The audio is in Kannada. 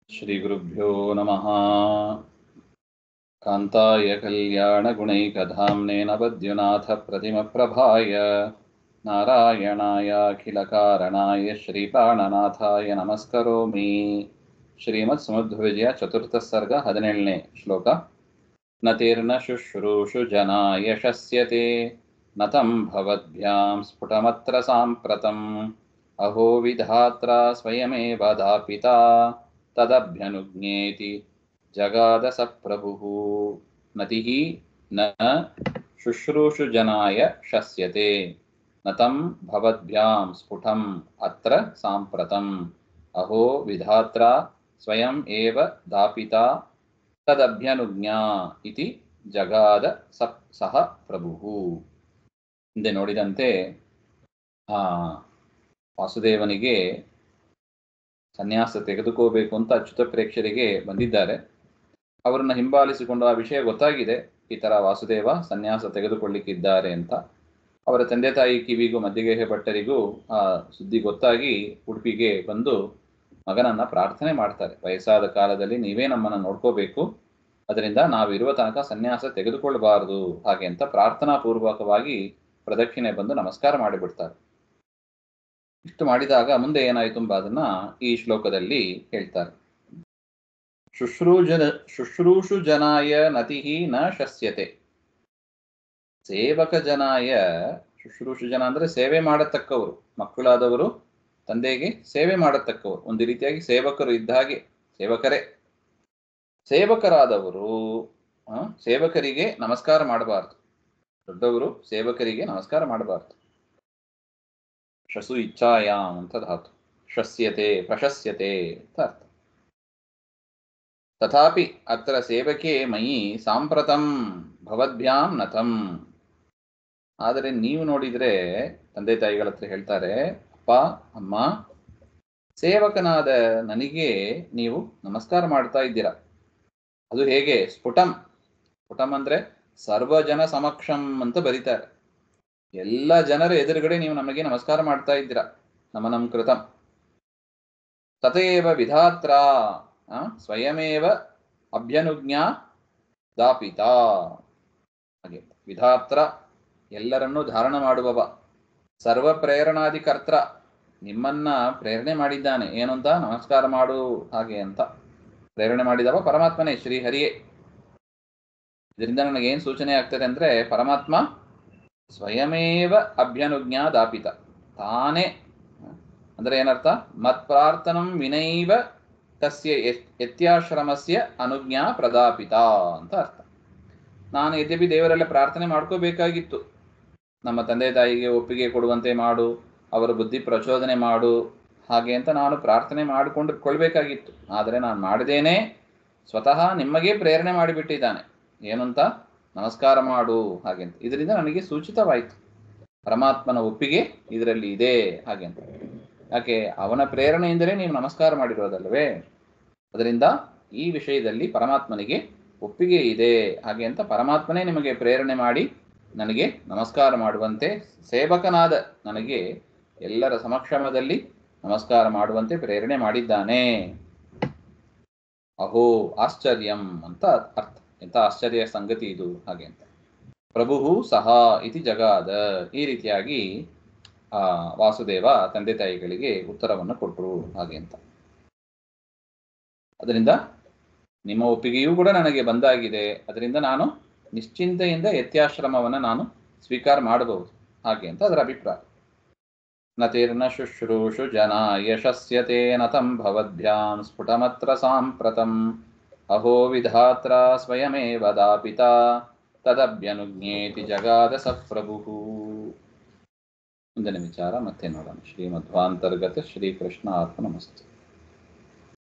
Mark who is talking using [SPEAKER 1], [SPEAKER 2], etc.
[SPEAKER 1] श्रीगुरुभ्यो नमः। कान्ताय कल्याणगुणैकधाम्ने नवद्युनाथप्रतिमप्रभाय नारायणायाखिलकारणाय श्रीप्राणनाथाय नमस्करोमि। श्रीमत्समुद्रविजय चतुर्थः सर्ग 17ನೇ ಶ್ಲೋಕ. ನತಿರ್ನ ಶುಶ್ರೂಷು ಜನ ಯಶಸ್ಯತೆ ನತಂ ಭವದ್ಭ್ಯಾಂ ಸ್ಫುಟಮತ್ರ ಸಾಂಪ್ರತಂ ಅಹೋ ವಿಧಾತ್ರ ಸ್ವಯಮೇವ ದಾಪಿತಾ ತದಭ್ಯನುಜ್ಞೇತಿ ಜಗಾದ ಸ ಪ್ರಭುಃ. ನತಿಃ ನ ಶುಶ್ರೂಷು ಜನಾಯ ಶಸ್ಯತೆ ನತಂ ಭವದ್ಭ್ಯಾಂ ಸ್ಫುಟಂ ಅತ್ರ ಸಾಂಪ್ರತಂ ಅಹೋ ವಿಧಾತ್ರ ಸ್ವಯಂ ಏವ ದಾಪಿತಾ ತದಭ್ಯನುಜ್ಞಾ ಇತಿ ಜಗಾದ ಸಹ ಪ್ರಭುಃ. ಹಿಂದೆ ನೋಡಿದಂತೆ ವಾಸುದೇವನಿಗೆ ಸನ್ಯಾಸ ತೆಗೆದುಕೋಬೇಕು ಅಂತ ಅಚ್ಯುತ ಪ್ರೇಕ್ಷರಿಗೆ ಬಂದಿದ್ದಾರೆ. ಅವರನ್ನು ಹಿಂಬಾಲಿಸಿಕೊಂಡು ಆ ವಿಷಯ ಗೊತ್ತಾಗಿದೆ, ಈ ಥರ ವಾಸುದೇವ ಸನ್ಯಾಸ ತೆಗೆದುಕೊಳ್ಳಿಕ್ಕಿದ್ದಾರೆ ಅಂತ. ಅವರ ತಂದೆ ತಾಯಿ ಕಿವಿಗೂ ಮಧ್ಯಗೇಹ ಭಟ್ಟರಿಗೂ ಆ ಸುದ್ದಿ ಗೊತ್ತಾಗಿ ಉಡುಪಿಗೆ ಬಂದು ಮಗನನ್ನ ಪ್ರಾರ್ಥನೆ ಮಾಡ್ತಾರೆ. ವಯಸ್ಸಾದ ಕಾಲದಲ್ಲಿ ನೀವೇ ನಮ್ಮನ್ನು ನೋಡ್ಕೋಬೇಕು, ಅದರಿಂದ ನಾವಿರುವ ತನಕ ಸನ್ಯಾಸ ತೆಗೆದುಕೊಳ್ಳಬಾರದು ಹಾಗೆ ಅಂತ ಪ್ರಾರ್ಥನಾ ಪೂರ್ವಕವಾಗಿ ಪ್ರದಕ್ಷಿಣೆ ಬಂದು ನಮಸ್ಕಾರ ಮಾಡಿಬಿಡ್ತಾರೆ. ಇಷ್ಟು ಮಾಡಿದಾಗ ಮುಂದೆ ಏನಾಯಿತು ಎಂಬ ಅದನ್ನ ಈ ಶ್ಲೋಕದಲ್ಲಿ ಹೇಳ್ತಾರೆ. ಶುಶ್ರೂಷು ಜನಾಯ ನತಿಃ ನ ಶಸ್ಯತೆ. ಸೇವಕ ಜನಾಯ, ಶುಶ್ರೂಷು ಜನ ಅಂದ್ರೆ ಸೇವೆ ಮಾಡತಕ್ಕವರು, ಮಕ್ಕಳಾದವರು ತಂದೆಗೆ ಸೇವೆ ಮಾಡತಕ್ಕವರು, ಒಂದು ರೀತಿಯಾಗಿ ಸೇವಕರು ಇದ್ದ ಹಾಗೆ, ಸೇವಕರೇ. ಸೇವಕರಾದವರು ಸೇವಕರಿಗೆ ನಮಸ್ಕಾರ ಮಾಡಬಾರದು. ದೊಡ್ಡವರು ಸೇವಕರಿಗೆ ನಮಸ್ಕಾರ ಮಾಡಬಾರದು. ಶಸು ಇಚ್ಛಾಯಾಮ್ ಅಂತ ಧಾತು. ಶಸ್ಯತೆ ಪ್ರಶಸ್ಯತೆ ಅಂತ ಅರ್ಥ. ತಥಾಪಿ ಅತ್ರ ಸೇವಕೆ ಮಯಿ ಸಾಂಪ್ರತಂ ಭವದ್ಭ್ಯಾಂ ನತಂ. ಆದರೆ ನೀವು ನೋಡಿದ್ರೆ ತಂದೆ ತಾಯಿಗಳ ಹತ್ರ ಹೇಳ್ತಾರೆ, ಅಪ್ಪ ಅಮ್ಮ, ಸೇವಕನಾದ ನನಗೆ ನೀವು ನಮಸ್ಕಾರ ಮಾಡ್ತಾ ಇದ್ದೀರಾ. ಅದು ಹೇಗೆ? ಸ್ಫುಟಂ. ಸ್ಫುಟಂ ಅಂದ್ರೆ ಸರ್ವಜನ ಸಮಕ್ಷಂ ಅಂತ ಬರೀತಾರೆ. ಎಲ್ಲ ಜನರ ಎದುರುಗಡೆ ನೀವು ನಮಗೆ ನಮಸ್ಕಾರ ಮಾಡ್ತಾ ಇದ್ದೀರಾ. ನಮನಂ ಕೃತಂ. ತಥೇವ ವಿಧಾತ್ರ ಸ್ವಯಮೇವ ಅಭ್ಯನುಜ್ಞಾ ದಾಪಿತಾ. ಹಾಗೆ ವಿಧಾತ್ರ ಎಲ್ಲರನ್ನೂ ಧಾರಣ ಮಾಡುವವ, ಸರ್ವ ಪ್ರೇರಣಾದಿ ಕರ್ತ್ರ, ನಿಮ್ಮನ್ನ ಪ್ರೇರಣೆ ಮಾಡಿದ್ದಾನೆ. ಏನು ಅಂತ? ನಮಸ್ಕಾರ ಮಾಡು ಹಾಗೆ ಅಂತ ಪ್ರೇರಣೆ ಮಾಡಿದವ ಪರಮಾತ್ಮನೇ, ಶ್ರೀಹರಿಯೇ. ಇದರಿಂದ ನನಗೇನು ಸೂಚನೆ ಆಗ್ತದೆ ಅಂದ್ರೆ, ಪರಮಾತ್ಮ ಸ್ವಯಮೇವ ಅಭ್ಯನುಜ್ಞಾ ದಾಪಿತ, ತಾನೇ ಅಂದ್ರೆ ಏನರ್ಥ? ಮತ್ಪ್ರಾರ್ಥನಂ ವಿನೈವ ತಸ್ಯ ಯತ್ಯಾಶ್ರಮಸ್ಯ ಅನುಜ್ಞಾ ಪ್ರದಾಪಿತ ಅಂತ ಅರ್ಥ. ನಾನು ಯದ್ಯಪಿ ದೇವರೆಲ್ಲ ಪ್ರಾರ್ಥನೆ ಮಾಡ್ಕೋಬೇಕಾಗಿತ್ತು, ನಮ್ಮ ತಂದೆ ತಾಯಿಗೆ ಒಪ್ಪಿಗೆ ಕೊಡುವಂತೆ ಮಾಡು, ಅವರ ಬುದ್ಧಿ ಪ್ರಚೋದನೆ ಮಾಡು ಹಾಗೆ ಅಂತ ನಾನು ಪ್ರಾರ್ಥನೆ ಮಾಡಿಕೊಂಡ್ಕೊಳ್ಬೇಕಾಗಿತ್ತು. ಆದರೆ ನಾನು ಮಾಡಿದೇನೆ, ಸ್ವತಃ ನಿಮಗೆ ಪ್ರೇರಣೆ ಮಾಡಿಬಿಟ್ಟಿದ್ದಾನೆ. ಏನಂತ? ನಮಸ್ಕಾರ ಮಾಡು ಹಾಗೆ ಅಂತ. ಇದರಿಂದ ನನಗೆ ಸೂಚಿತವಾಯಿತು ಪರಮಾತ್ಮನ ಒಪ್ಪಿಗೆ ಇದರಲ್ಲಿ ಇದೆ ಹಾಗೆ ಅಂತ. ಯಾಕೆ? ಅವನ ಪ್ರೇರಣೆಯಿಂದಲೇ ನೀವು ನಮಸ್ಕಾರ ಮಾಡಿರೋದಲ್ವೇ. ಅದರಿಂದ ಈ ವಿಷಯದಲ್ಲಿ ಪರಮಾತ್ಮನಿಗೆ ಒಪ್ಪಿಗೆ ಇದೆ ಹಾಗೆ ಅಂತ ಪರಮಾತ್ಮನೇ ನಿಮಗೆ ಪ್ರೇರಣೆ ಮಾಡಿ ನನಗೆ ನಮಸ್ಕಾರ ಮಾಡುವಂತೆ, ಸೇವಕನಾದ ನನಗೆ ಎಲ್ಲರ ಸಮಕ್ಷಮದಲ್ಲಿ ನಮಸ್ಕಾರ ಮಾಡುವಂತೆ ಪ್ರೇರಣೆ ಮಾಡಿದ್ದಾನೆ. ಅಹೋ ಆಶ್ಚರ್ಯಂ ಅಂತ ಅರ್ಥ. ಎಂಥ ಆಶ್ಚರ್ಯ ಸಂಗತಿ ಇದು ಹಾಗೆ ಅಂತ. ಪ್ರಭುಃ ಸಹ ಇತಿ ಜಗಾದ. ಈ ರೀತಿಯಾಗಿ ವಾಸುದೇವ ತಂದೆ ತಾಯಿಗಳಿಗೆ ಉತ್ತರವನ್ನು ಕೊಟ್ಟರು ಹಾಗೆ ಅಂತ. ಅದರಿಂದ ನಿಮ್ಮ ಒಪ್ಪಿಗೆಯೂ ಕೂಡ ನನಗೆ ಬಂದಾಗಿದೆ, ಅದರಿಂದ ನಾನು ನಿಶ್ಚಿಂತೆಯಿಂದ ಯತ್ಯಾಶ್ರಮವನ್ನು ನಾನು ಸ್ವೀಕಾರ ಮಾಡಬಹುದು ಹಾಗೆ ಅಂತ ಅದರ ಅಭಿಪ್ರಾಯ. ನತಿರ್ನ ಶುಶ್ರೂಷು ಜನ ಯಶಸ್ಯತೆ ನತಂ ಭವದ್ಭ್ಯಾಂ ಸ್ಫುಟಮತ್ರ ಸಾಂಪ್ರತಂ ಅಹೋ ವಿಧಾತ್ರ ಸ್ವಯಮೇವ ದಾಪಿತಾ ತದಭ್ಯನುಜ್ಞೇತಿ ಜಗಾದ ಸ ಪ್ರಭುಃ. ಮುಂದಿನ ವಿಚಾರ ಮತ್ತೆ ನೋಡೋಣ. ಶ್ರೀಮಧ್ವಾಂತರ್ಗತ ಶ್ರೀಕೃಷ್ಣ ಅರ್ಪಣಮಸ್ತು.